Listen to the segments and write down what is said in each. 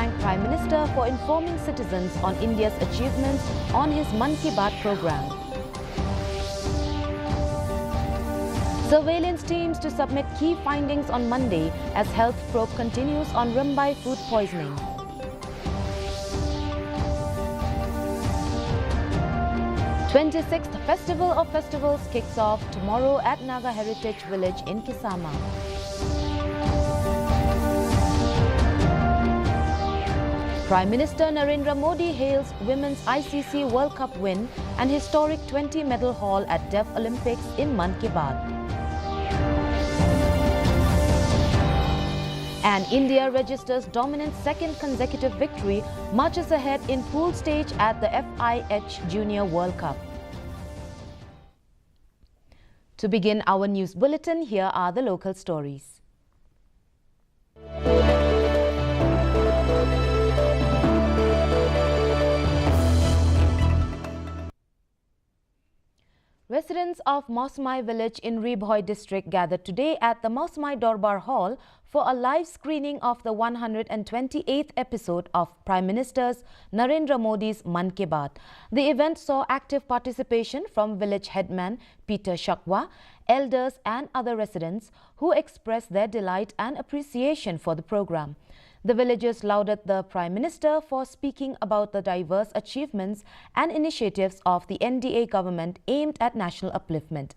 thanked Prime Minister for informing citizens on India's achievements on his Mann Ki Baat program. Surveillance teams to submit key findings on Monday as health probe continues on Mumbai food poisoning. '26th Festival of Festivals kicks off tomorrow at Naga Heritage Village in Kisama. Prime Minister Narendra Modi hails Women's ICC World Cup win and historic 20-medal haul at Deaf Olympics in Mann Ki Baat. And India registers dominant second consecutive victory, marches ahead in pool stage at the FIH Junior World Cup. To begin our news bulletin, here are the local stories. Residents of Mausmai village in Ribhoi district gathered today at the Mausmai Dorbar Hall for a live screening of the 128th episode of Prime Minister's Narendra Modi's Mann Ki Baat. The event saw active participation from village headman Peter Shakwa, elders and other residents who expressed their delight and appreciation for the program. The villagers lauded the Prime Minister for speaking about the diverse achievements and initiatives of the NDA government aimed at national upliftment.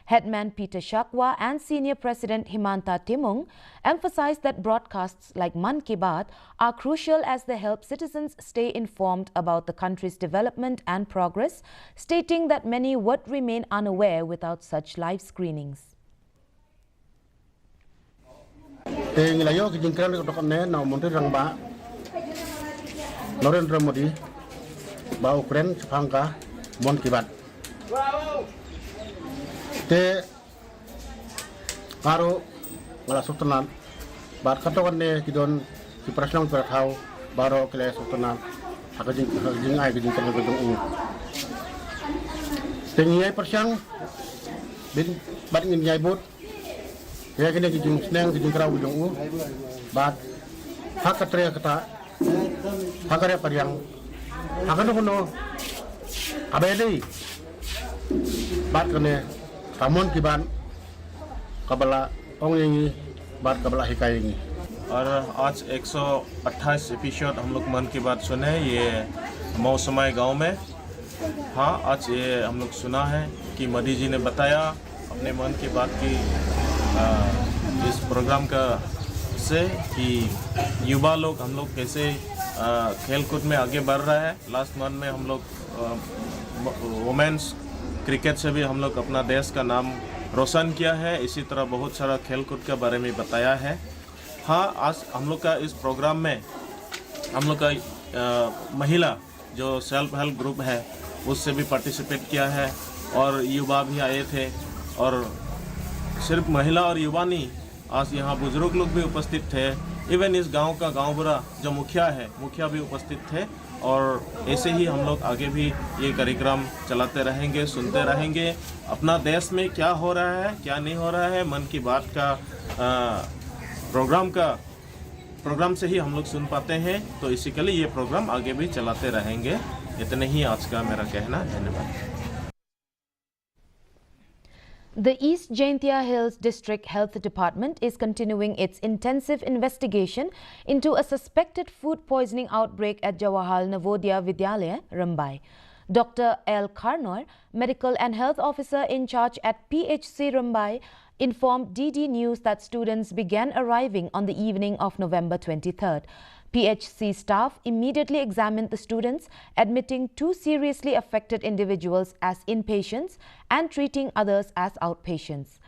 Headman Peter Shakwa and Senior President Himanta Timung emphasized that broadcasts like Mann Ki Baat are crucial as they help citizens stay informed about the country's development and progress, stating that many would remain unaware without such live screenings. Ngelayo kijingkran ko ne na monte rang ba Narendra Modi ba Ukraine phangka Mann Ki Baat te karo ngala sultanan bat katokan ne kidon ki prasnang perthau baro kele sultanan hakajing ai kijingkran ko dong tengiai persang bin bat ngin nyai bot ya kini kijing senang kijing kerau ujung bat hak katria kata hakare pariang hakano kono abeli bat kene Mann Ki Baat kabala ongengi bat kabala हिकाएंगी और आज 128 episode हम लोग मन की बात सुने ये मौसमाई गांव में। हाँ, आज ये हम लोग सुना है कि मोदी जी ने बताया अपने मन की बात की इस प्रोग्राम का से कि युवा लोग हम लोग कैसे खेलकूद में आगे बढ़ रहा है। लास्ट मंथ में हम लोग वुमेन्स क्रिकेट से भी हम लोग अपना देश का नाम रोशन किया है। इसी तरह बहुत सारा खेलकूद के बारे में बताया है। हाँ, आज हम लोग का इस प्रोग्राम में हम लोग का महिला जो सेल्फ हेल्प ग्रुप है उससे भी पार्टिसिपेट किया है और युवा भी आए थे। और सिर्फ महिला और युवा नहीं, आज यहाँ बुजुर्ग लोग भी उपस्थित थे। इवन इस गांव का गांव बुरा जो मुखिया भी उपस्थित थे। और ऐसे ही हम लोग आगे भी ये कार्यक्रम चलाते रहेंगे, सुनते रहेंगे। अपना देश में क्या हो रहा है, क्या नहीं हो रहा है, मन की बात का प्रोग्राम से ही हम लोग सुन पाते हैं। तो इसी के लिए ये प्रोग्राम आगे भी चलाते रहेंगे। इतने ही आज का मेरा कहना। धन्यवाद। The East Jaintia Hills District Health Department is continuing its intensive investigation into a suspected food poisoning outbreak at Jawaharlal Navodaya Vidyalaya, Mumbai. Dr. L. Karnoy, Medical and Health Officer in charge at PHC Mumbai, informed DD News that students began arriving on the evening of November 23rd. PHC staff immediately examined the students, admitting 2 seriously affected individuals as inpatients and treating others as outpatients.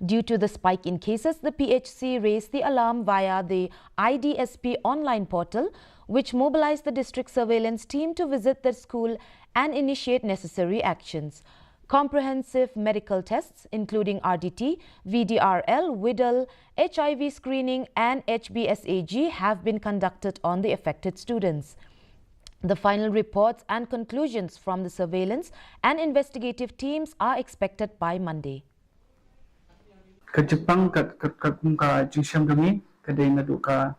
Due to the spike in cases, the PHC raised the alarm via the IDSP online portal, which mobilized the district surveillance team to visit the school and initiate necessary actions. Comprehensive medical tests, including RDT, VDRL, WIDL, HIV screening and HBsAg have been conducted on the affected students. The final reports and conclusions from the surveillance and investigative teams are expected by Monday. Ke Jepang ke jingsiam kami kedai ngaduka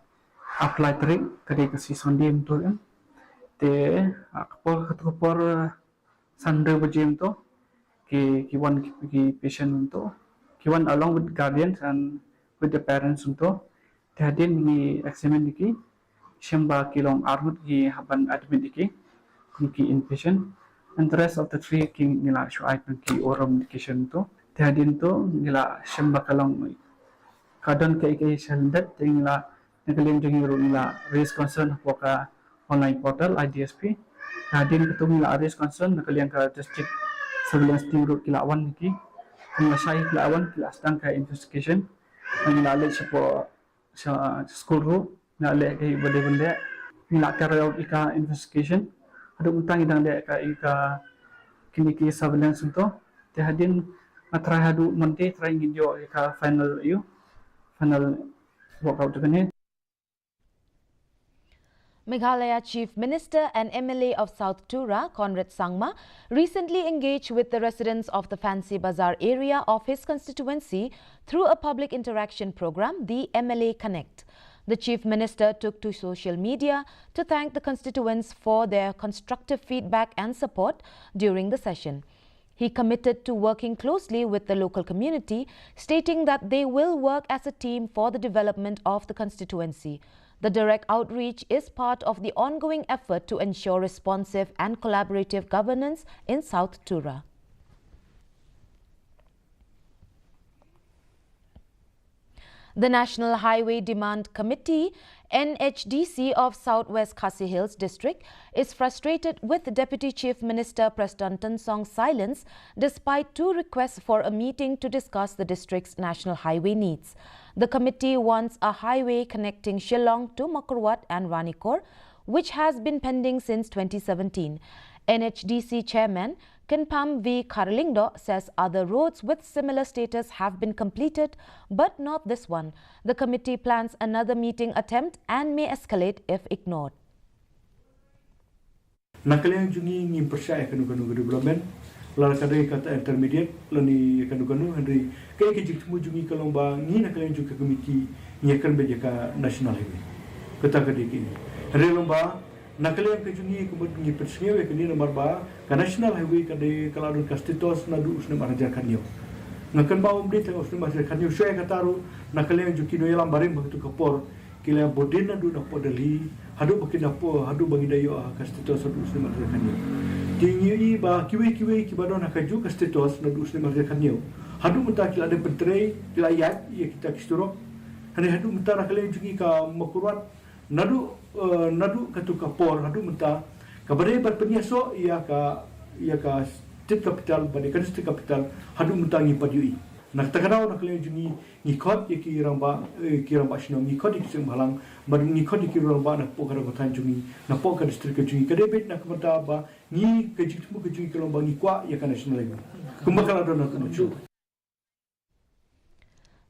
apply trik kadi kasi sondim tu kan te kapor sandre bajim to ki one ki patient to ki one along with guardians and with the parents to te hadin ni examine ki shamba kilong armut ki haban admit ki ki inpatient and the rest of the three ki nila show item ki oral medication to te hadin to nila shamba kalong kadang kai sendet tingla nagkalin jeng nila raise concern poka online portal IDSP hadin ketemu nila raise concern nagkalin ka district surveillance team road kilawan niki pengasai kilawan kila sedang ka investigation nila le sa school road nila le kai benda nila carry out ika investigation ada utang idang le ka kini surveillance untuk te hadin matrai hadu monte try ngidio ika final workout again. Meghalaya Chief Minister and MLA of South Tura, Conrad Sangma, recently engaged with the residents of the Fancy Bazaar area of his constituency through a public interaction program, the MLA Connect. The Chief Minister took to social media to thank the constituents for their constructive feedback and support during the session. He committed to working closely with the local community, stating that they will work as a team for the development of the constituency. The direct outreach is part of the ongoing effort to ensure responsive and collaborative governance in South Tura. The National Highway Demand Committee, NHDC of Southwest Khasi Hills District, is frustrated with Deputy Chief Minister Preston Tonsong's silence despite two requests for a meeting to discuss the district's national highway needs. The committee wants a highway connecting Shillong to Makurwat and Ranikor, which has been pending since 2017. NHDC Chairman Kinpam V. Karlingdo says other roads with similar status have been completed, but not this one. The committee plans another meeting attempt and may escalate if ignored. Nakalian jungi ngim percaya kanu development lalu kadai kata intermediate lani kanu Henry kai kejik temu jungi kalomba ni nakalian juga komiti ni akan berjaka national highway kata kadai kini Henry lomba nakalian kejungi kemudian ni persngewe kini nomor ba ka national highway kadai kaladun kastitos nadu usne maraja kanyo ngakan ba umdi tengok usne maraja kanyo saya kataru nakalian juki no yalam baring begitu kapor kila bodin nadu na podali hadu bakin dapo hadu bagi dayo kastitos nadu usne maraja kanyo tingi ba kiwe kibado nakaju kastitos nadu usne maraja kanyo hadu muta kila ada pentrei kila yat ya kita kisturo hadu muta nakalian juki ka makurwat nadu katu kapor hadu muta kabare bat penyaso ia ka state capital bade kan state capital hadu muta ngi padui nak takanau nak le jungi ngi khot ki ramba shino ngi khot ki sem halang bad ngi khot ki ramba nak po kara bathan jungi na po ka district ka jungi kade bet nak mata ba ngi ka jitmu ka jungi kalomba ngi kwa ya ka national level kumbakala do nak chu.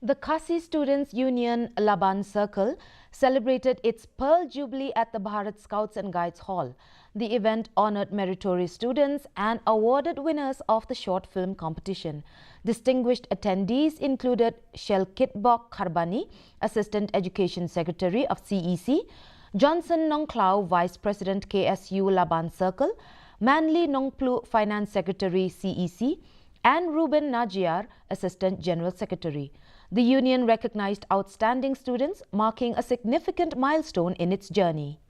The Khasi Students Union Laban Circle celebrated its Pearl Jubilee at the Bharat Scouts and Guides Hall. The event honored meritorious students and awarded winners of the short film competition. Distinguished attendees included Shelkitbok Kharbani, Assistant Education Secretary of CEC, Johnson Nongklau, Vice President KSU Laban Circle, Manly Nongplu, Finance Secretary CEC, and Ruben Najiar, Assistant General Secretary. The union recognized outstanding students, marking a significant milestone in its journey.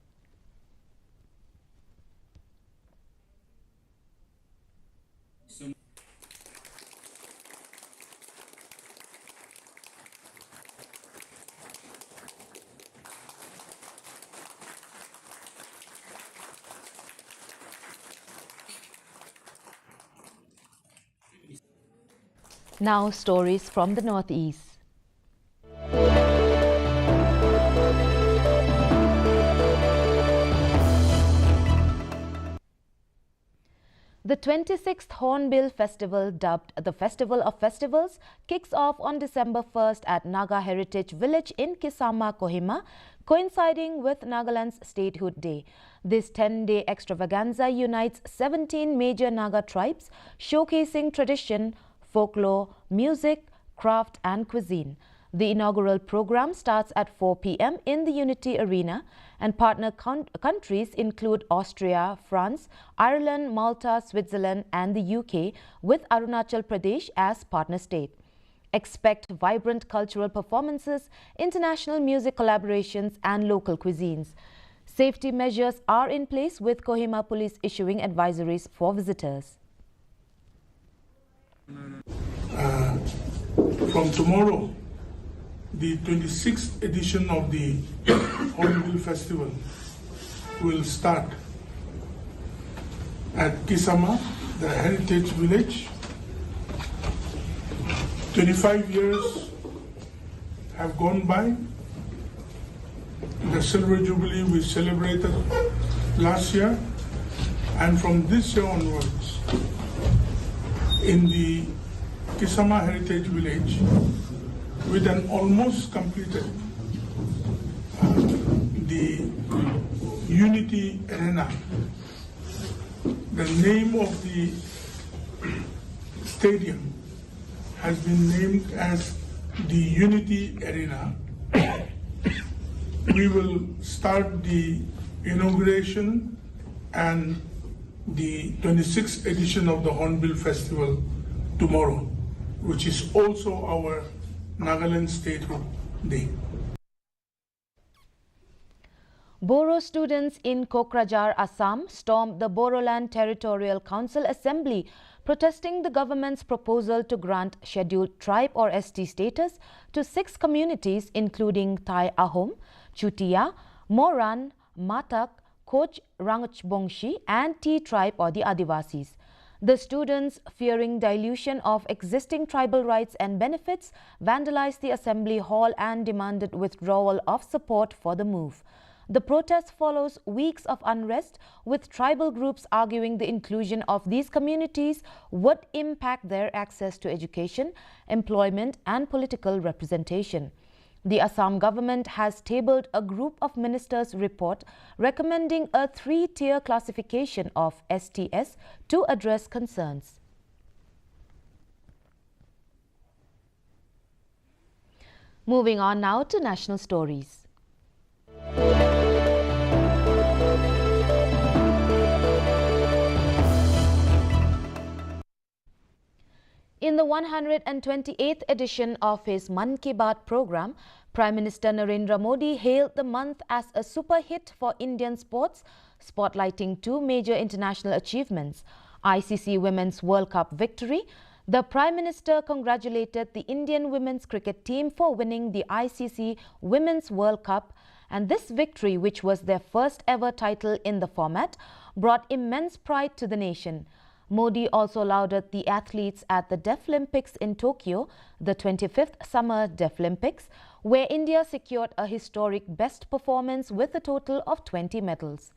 Now, stories from the Northeast. The 26th Hornbill Festival, dubbed the Festival of Festivals, kicks off on December 1st at Naga Heritage Village in Kisama, Kohima, coinciding with Nagaland's Statehood Day. This 10-day extravaganza unites 17 major Naga tribes, showcasing tradition, folklore, music, craft and cuisine. The inaugural program starts at 4 p.m. in the Unity Arena, and partner countries include Austria, France, Ireland, Malta, Switzerland and the UK, with Arunachal Pradesh as partner state. Expect vibrant cultural performances, international music collaborations and local cuisines. Safety measures are in place, with Kohima Police issuing advisories for visitors. From tomorrow, the 26th edition of the Hornbill Festival will start at Kisama, the heritage village. 25 years have gone by. The Silver Jubilee we celebrated last year, and from this year onwards, in the Kisama Heritage Village, with an almost completed the Unity Arena. The name of the stadium has been named as the Unity Arena. We will start the inauguration and the 26th edition of the Hornbill Festival tomorrow, which is also our Nagaland Statehood Day. Boro students in Kokrajhar, Assam stormed the Bodoland Territorial Council Assembly, protesting the government's proposal to grant Scheduled Tribe or ST status to 6 communities including Thai Ahom, Chutia, Moran, Matak, Koch Rangchbongshi and T tribe or the Adivasis. The students, fearing dilution of existing tribal rights and benefits, vandalized the assembly hall and demanded withdrawal of support for the move. The protest follows weeks of unrest, with tribal groups arguing the inclusion of these communities would impact their access to education, employment and political representation. The Assam government has tabled a group of ministers' report recommending a 3-tier classification of STS to address concerns. Moving on now to national stories. In the 128th edition of his Mann Ki Baat program, Prime Minister Narendra Modi hailed the month as a super hit for Indian sports, spotlighting 2 major international achievements: ICC Women's World Cup victory. The Prime Minister congratulated the Indian women's cricket team for winning the ICC Women's World Cup, and this victory, which was their first ever title in the format, brought immense pride to the nation. Modi also lauded the athletes at the Deaflympics in Tokyo, the 25th Summer Deaflympics, where India secured a historic best performance with a total of 20 medals.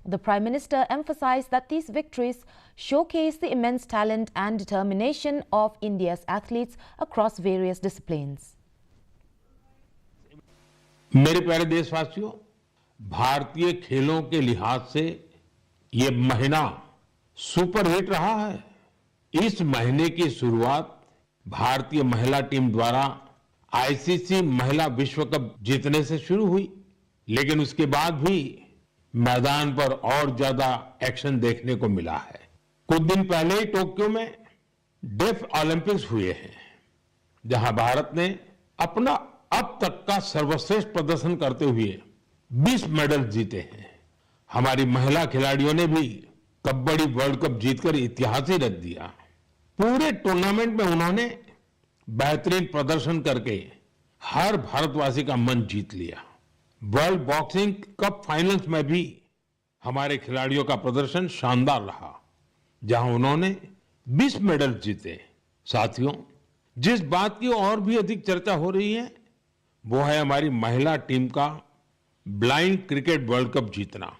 The Prime Minister emphasized that these victories showcase the immense talent and determination of India's athletes across various disciplines. मेरे प्यारे देशवासियों, भारतीय खेलों के लिहाज से ये महीना सुपर हिट रहा है। इस महीने की शुरुआत भारतीय महिला टीम द्वारा आईसीसी महिला विश्व कप जीतने से शुरू हुई, लेकिन उसके बाद भी मैदान पर और ज्यादा एक्शन देखने को मिला है। कुछ दिन पहले ही टोक्यो में डेफ ओलंपिक्स हुए हैं, जहां भारत ने अपना अब तक का सर्वश्रेष्ठ प्रदर्शन करते हुए 20 मेडल जीते हैं। हमारी महिला खिलाड़ियों ने भी कबड्डी वर्ल्ड कप जीतकर इतिहास ही रच दिया। पूरे टूर्नामेंट में उन्होंने बेहतरीन प्रदर्शन करके हर भारतवासी का मन जीत लिया। वर्ल्ड बॉक्सिंग कप फाइनल्स में भी हमारे खिलाड़ियों का प्रदर्शन शानदार रहा, जहां उन्होंने 20 मेडल जीते। साथियों, जिस बात की और भी अधिक चर्चा हो रही है वो है हमारी महिला टीम का ब्लाइंड क्रिकेट वर्ल्ड कप जीतना।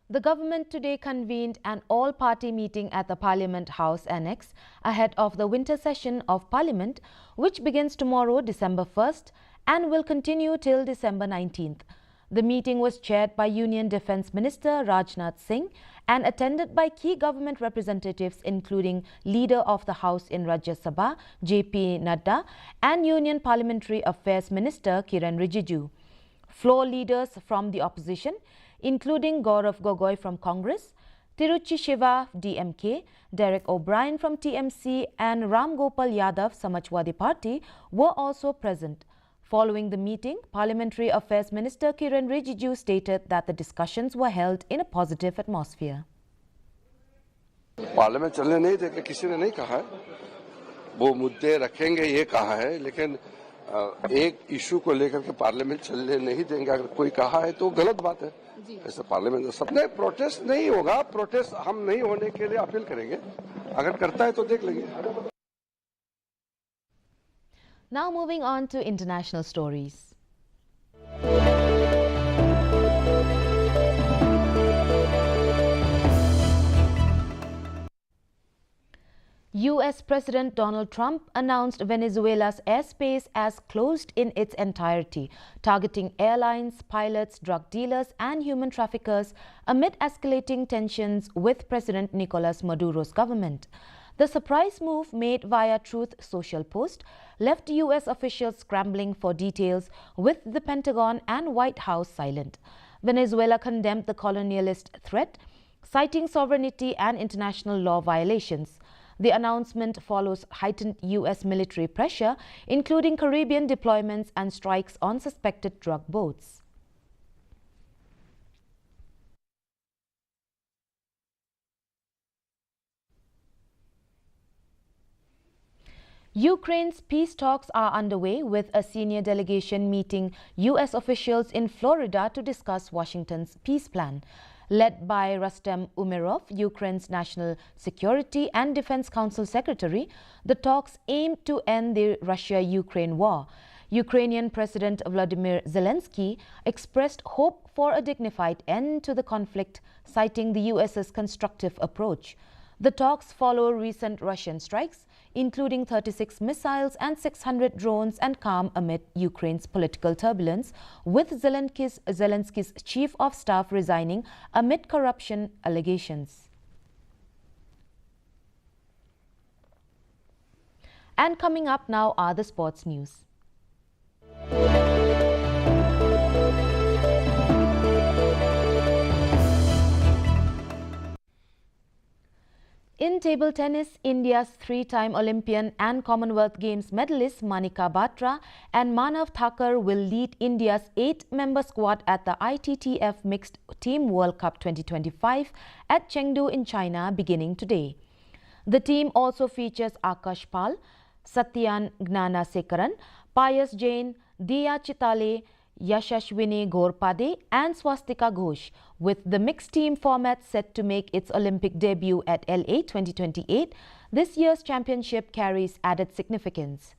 The government today convened an all-party meeting at the Parliament House Annex ahead of the winter session of Parliament, which begins tomorrow, December 1st, and will continue till December 19th. The meeting was chaired by Union Defence Minister Rajnath Singh and attended by key government representatives including Leader of the House in Rajya Sabha, J.P. Nadda, and Union Parliamentary Affairs Minister Kiran Rijiju. Floor leaders from the opposition, including Gaurav Gogoi from Congress, Tiruchi Shiva, DMK, Derek O'Brien from TMC and Ram Gopal Yadav, Samajwadi Party, were also present. Following the meeting, Parliamentary Affairs Minister Kiran Rijiju stated that the discussions were held in a positive atmosphere. Parliament चलने नहीं देंगे किसी ने नहीं कहा है, वो मुद्दे रखेंगे ये कहा है, लेकिन एक इशू को लेकर के पार्लियामेंट चलने नहीं देंगे अगर कोई कहा है तो गलत बात है। ऐसे पार्लियामेंट सबने प्रोटेस्ट नहीं होगा, प्रोटेस्ट हम नहीं होने के लिए अपील करेंगे, अगर करता है तो देख लेंगे। Now moving on to international stories. US President Donald Trump announced Venezuela's airspace as closed in its entirety, targeting airlines, pilots, drug dealers and human traffickers amid escalating tensions with President Nicolas Maduro's government. The surprise move, made via Truth Social post, left US officials scrambling for details, with the Pentagon and White House silent. Venezuela condemned the colonialist threat, citing sovereignty and international law violations. The announcement follows heightened US military pressure, including Caribbean deployments and strikes on suspected drug boats. Ukraine's peace talks are underway, with a senior delegation meeting US officials in Florida to discuss Washington's peace plan. Led by Rustem Umerov, Ukraine's National Security and Defense Council Secretary, the talks aim to end the Russia-Ukraine war. Ukrainian President Vladimir Zelensky expressed hope for a dignified end to the conflict, citing the US's constructive approach. The talks follow recent Russian strikes, including 36 missiles and 600 drones, and come amid Ukraine's political turbulence, with Zelensky's chief of staff resigning amid corruption allegations. And coming up now are the sports news. In table tennis, India's three-time Olympian and Commonwealth Games medalist Manika Batra and Manav Thakur will lead India's 8-member squad at the ITTF Mixed Team World Cup 2025 at Chengdu in China beginning today. The team also features Akash Pal, Satyan Gnanasekaran, Payas Jain, Diya Chitale, Yashashwini Ghorpade and Swastika Ghosh, with the mixed team format set to make its Olympic debut at LA 2028. This year's championship carries added significance.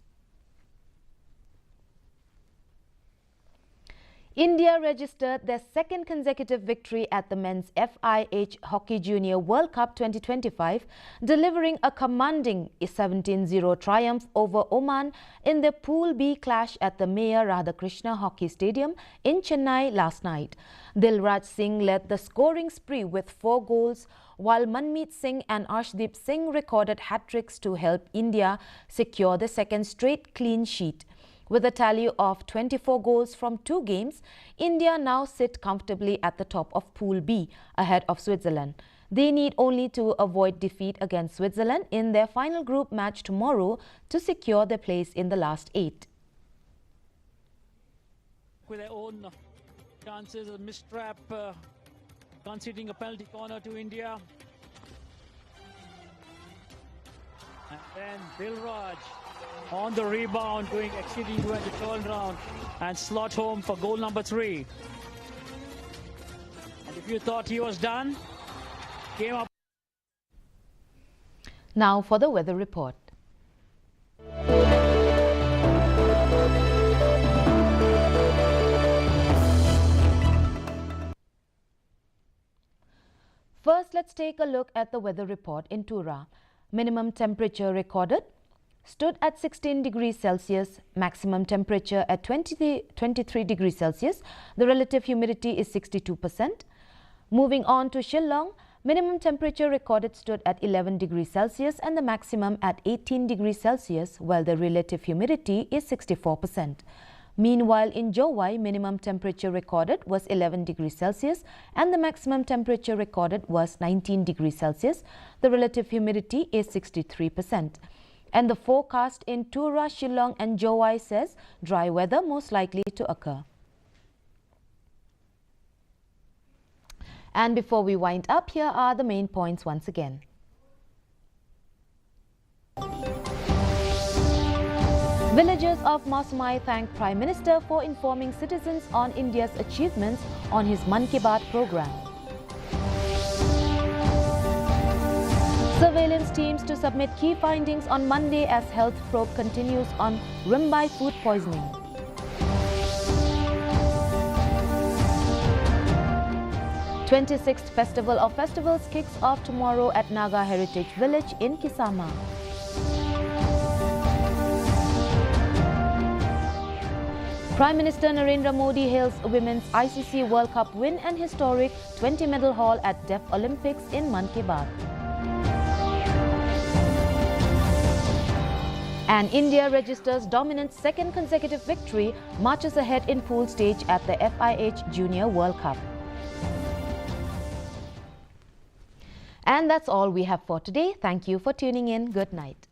India registered their second consecutive victory at the men's FIH Hockey Junior World Cup 2025, delivering a commanding 17-0 triumph over Oman in their Pool B clash at the Mayor Radhakrishna Hockey Stadium in Chennai last night. Dilraj Singh led the scoring spree with 4 goals, while Manmeet Singh and Arshdeep Singh recorded hat-tricks to help India secure the second straight clean sheet. With a tally of 24 goals from 2 games, India now sit comfortably at the top of Pool B, ahead of Switzerland. They need only to avoid defeat against Switzerland in their final group match tomorrow to secure their place in the last 8. With their own chances, a mistrap, conceding a penalty corner to India. And then Dilraj on the rebound, doing exceedingly well to turn around and slot home for goal number 3. And if you thought he was done, came up. Now for the weather report. First, let's take a look at the weather report in Tura. Minimum temperature recorded stood at 16 degrees Celsius, maximum temperature at 23 degrees Celsius. The relative humidity is 62%. Moving on to Shillong, minimum temperature recorded stood at 11 degrees Celsius and the maximum at 18 degrees Celsius, while the relative humidity is 64%. Meanwhile, in Jowai, minimum temperature recorded was 11 degrees Celsius and the maximum temperature recorded was 19 degrees Celsius. The relative humidity is 63%. And the forecast in Tura, Shillong and Jowai says dry weather most likely to occur. And before we wind up, here are the main points once again. Villagers of Mausmai thank Prime Minister for informing citizens on India's achievements on his Mann Ki Baat program. Surveillance teams to submit key findings on Monday as health probe continues on Rimbai food poisoning. The 26th Festival of Festivals kicks off tomorrow at Naga Heritage Village in Kisama. Prime Minister Narendra Modi hails Women's ICC World Cup win and historic 20-medal haul at Deaf Olympics in Mann Ki Baat. And India registers dominant second consecutive victory, marches ahead in pool stage at the FIH Junior World Cup. And that's all we have for today. Thank you for tuning in. Good night.